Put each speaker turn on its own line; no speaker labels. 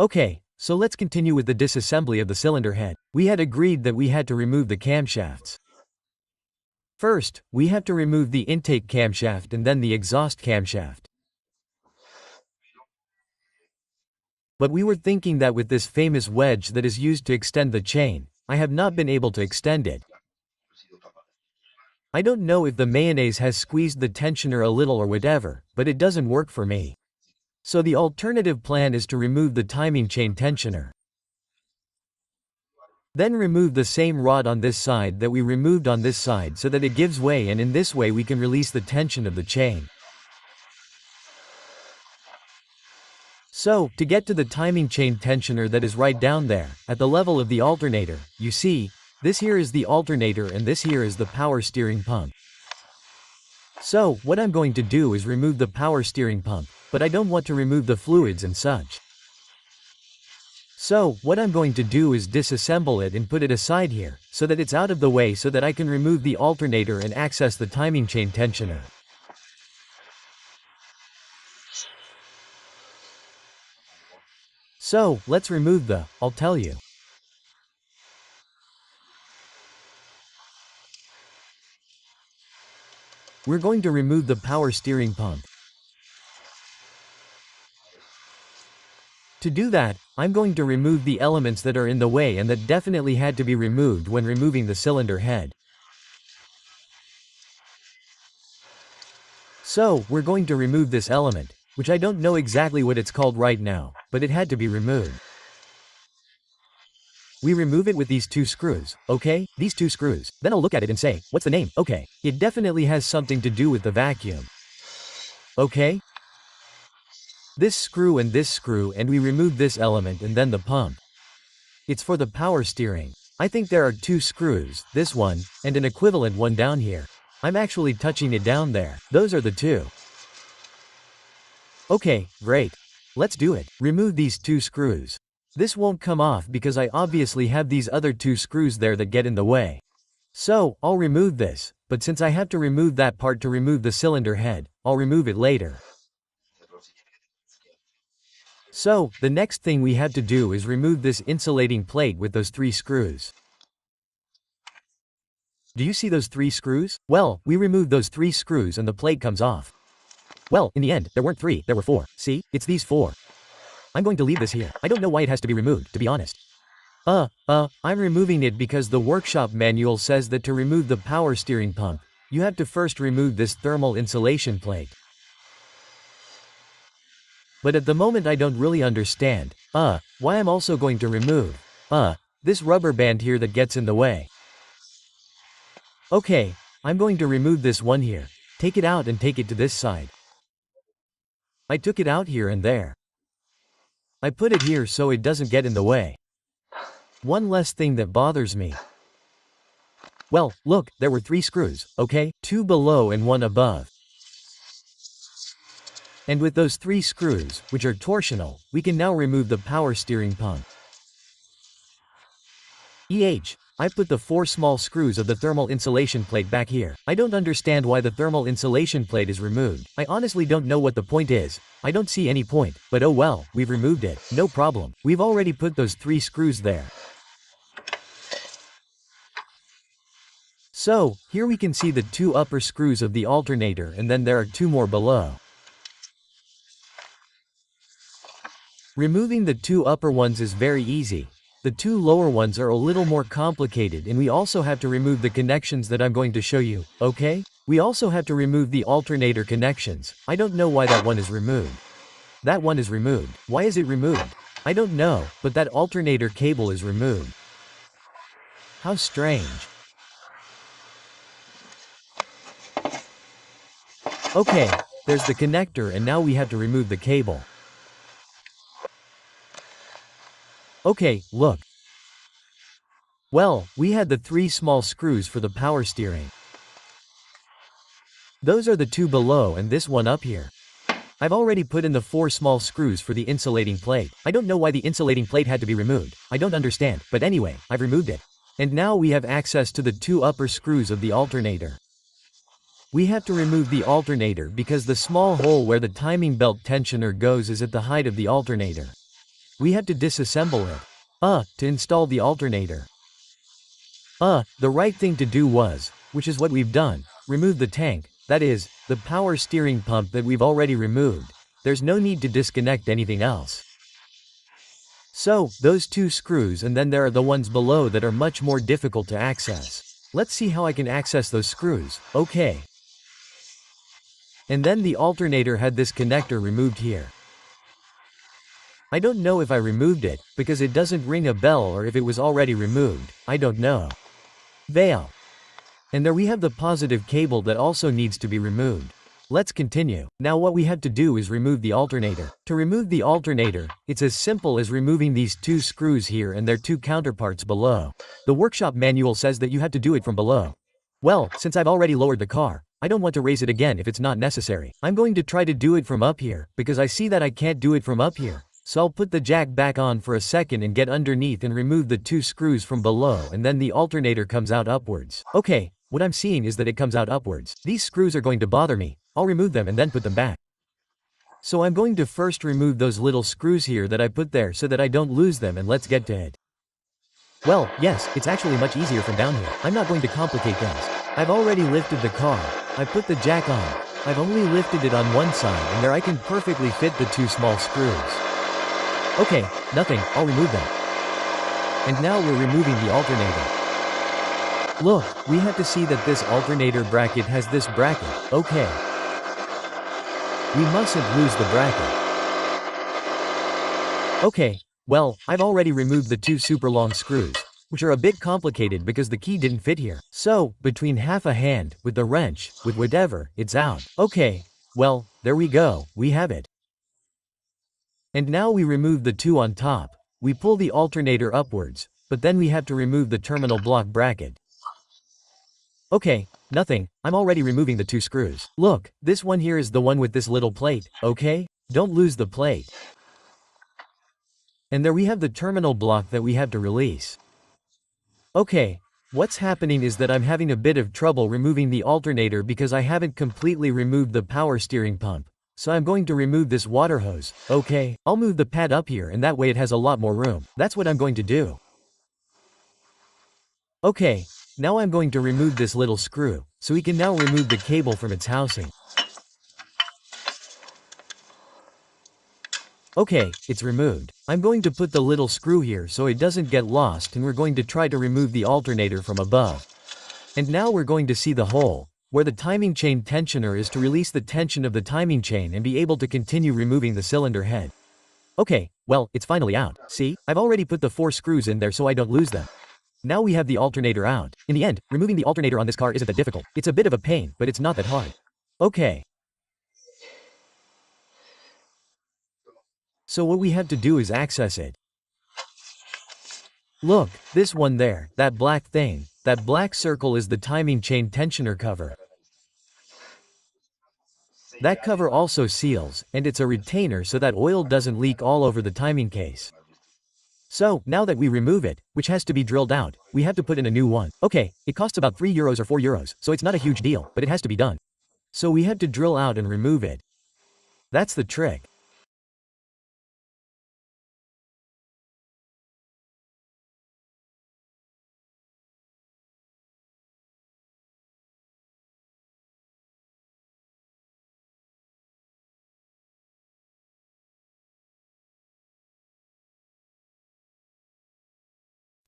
Okay, so let's continue with the disassembly of the cylinder head. We had agreed that we had to remove the camshafts. First, we have to remove the intake camshaft and then the exhaust camshaft. But we were thinking that with this famous wedge that is used to extend the chain, I have not been able to extend it. I don't know if the mayonnaise has squeezed the tensioner a little or whatever, but it doesn't work for me. So the alternative plan is to remove the timing chain tensioner. Then remove the same rod on this side that we removed on this side so that it gives way, and in this way we can release the tension of the chain. So, to get to the timing chain tensioner that is right down there, at the level of the alternator, you see, this here is the alternator and this here is the power steering pump. So, what I'm going to do is remove the power steering pump, but I don't want to remove the fluids and such. So, what I'm going to do is disassemble it and put it aside here, so that it's out of the way so that I can remove the alternator and access the timing chain tensioner. So, let's remove I'll tell you. We're going to remove the power steering pump. To do that, I'm going to remove the elements that are in the way and that definitely had to be removed when removing the cylinder head. So, we're going to remove this element, which I don't know exactly what it's called right now, but it had to be removed. We remove it with these two screws, okay? These two screws. Then I'll look at it and say, what's the name? Okay. It definitely has something to do with the vacuum. Okay? This screw, and we remove this element and then the pump. It's for the power steering. I think there are two screws, this one, and an equivalent one down here. I'm actually touching it down there. Those are the two. Okay, great. Let's do it. Remove these two screws. This won't come off because I obviously have these other two screws there that get in the way. So, I'll remove this, but since I have to remove that part to remove the cylinder head, I'll remove it later. So, the next thing we have to do is remove this insulating plate with those three screws. Do you see those three screws? Well, we removed those three screws and the plate comes off. Well, in the end, there weren't three, there were four. See? It's these four. I'm going to leave this here. I don't know why it has to be removed, to be honest. I'm removing it because the workshop manual says that to remove the power steering pump, you have to first remove this thermal insulation plate. But at the moment I don't really understand, why I'm also going to remove, this rubber band here that gets in the way. Okay, I'm going to remove this one here. Take it out and take it to this side. I took it out here and there. I put it here so it doesn't get in the way. One less thing that bothers me. Well, look, there were three screws, okay? Two below and one above. And with those three screws, which are torsional, we can now remove the power steering pump. I put the four small screws of the thermal insulation plate back here. I don't understand why the thermal insulation plate is removed. I honestly don't know what the point is. I don't see any point, but oh well, we've removed it. No problem. We've already put those three screws there. So, here we can see the two upper screws of the alternator and then there are two more below. Removing the two upper ones is very easy. The two lower ones are a little more complicated, and we also have to remove the connections that I'm going to show you, okay? We also have to remove the alternator connections. I don't know why that one is removed. That one is removed. Why is it removed? I don't know, but that alternator cable is removed. How strange. Okay, there's the connector and now we have to remove the cable. Okay, look. Well, we had the three small screws for the power steering. Those are the two below and this one up here. I've already put in the four small screws for the insulating plate. I don't know why the insulating plate had to be removed. I don't understand, but anyway, I've removed it. And now we have access to the two upper screws of the alternator. We have to remove the alternator because the small hole where the timing belt tensioner goes is at the height of the alternator. we have to disassemble it. To install the alternator. The right thing to do was, which is what we've done, remove the tank, that is, the power steering pump that we've already removed. There's no need to disconnect anything else. So, those two screws, and then there are the ones below that are much more difficult to access. Let's see how I can access those screws. Okay. And then the alternator had this connector removed here. I don't know if I removed it, because it doesn't ring a bell, or if it was already removed, I don't know. Veil. And there we have the positive cable that also needs to be removed. Let's continue. Now what we have to do is remove the alternator. To remove the alternator, it's as simple as removing these two screws here and their two counterparts below. The workshop manual says that you have to do it from below. Well, since I've already lowered the car, I don't want to raise it again if it's not necessary. I'm going to try to do it from up here, because I see that I can't do it from up here. So I'll put the jack back on for a second and get underneath and remove the two screws from below, and then the alternator comes out upwards. Okay, what I'm seeing is that it comes out upwards. These screws are going to bother me. I'll remove them and then put them back. So I'm going to first remove those little screws here that I put there so that I don't lose them, and let's get to it. Well, yes, it's actually much easier from down here. I'm not going to complicate things. I've already lifted the car. I put the jack on. I've only lifted it on one side, and there I can perfectly fit the two small screws. Okay, nothing, I'll remove them. And now we're removing the alternator. Look, we have to see that this alternator bracket has this bracket. Okay. We mustn't lose the bracket. Okay, well, I've already removed the two super long screws, which are a bit complicated because the key didn't fit here. So, between half a hand, with the wrench, with whatever, it's out. Okay, well, there we go, we have it. And now we remove the two on top. We pull the alternator upwards, but then we have to remove the terminal block bracket. Okay, nothing, I'm already removing the two screws. Look, this one here is the one with this little plate, okay? Don't lose the plate. And there we have the terminal block that we have to release. Okay, what's happening is that I'm having a bit of trouble removing the alternator because I haven't completely removed the power steering pump. So I'm going to remove this water hose. Okay, I'll move the pad up here, and that way it has a lot more room. That's what I'm going to do. Okay, now I'm going to remove this little screw, so we can now remove the cable from its housing. Okay, it's removed. I'm going to put the little screw here so it doesn't get lost, and we're going to try to remove the alternator from above. And now we're going to see the hole, where the timing chain tensioner is, to release the tension of the timing chain and be able to continue removing the cylinder head. Okay, well, it's finally out. See, I've already put the 4 screws in there so I don't lose them. Now we have the alternator out. In the end, removing the alternator on this car isn't that difficult. It's a bit of a pain, but it's not that hard. Okay. So what we have to do is access it. Look, this one there, that black thing, that black circle is the timing chain tensioner cover. That cover also seals, and it's a retainer so that oil doesn't leak all over the timing case. So, now that we remove it, which has to be drilled out, we have to put in a new one. Okay, it costs about €3 or €4, so it's not a huge deal, but it has to be done. So we have to drill out and remove it. That's the trick.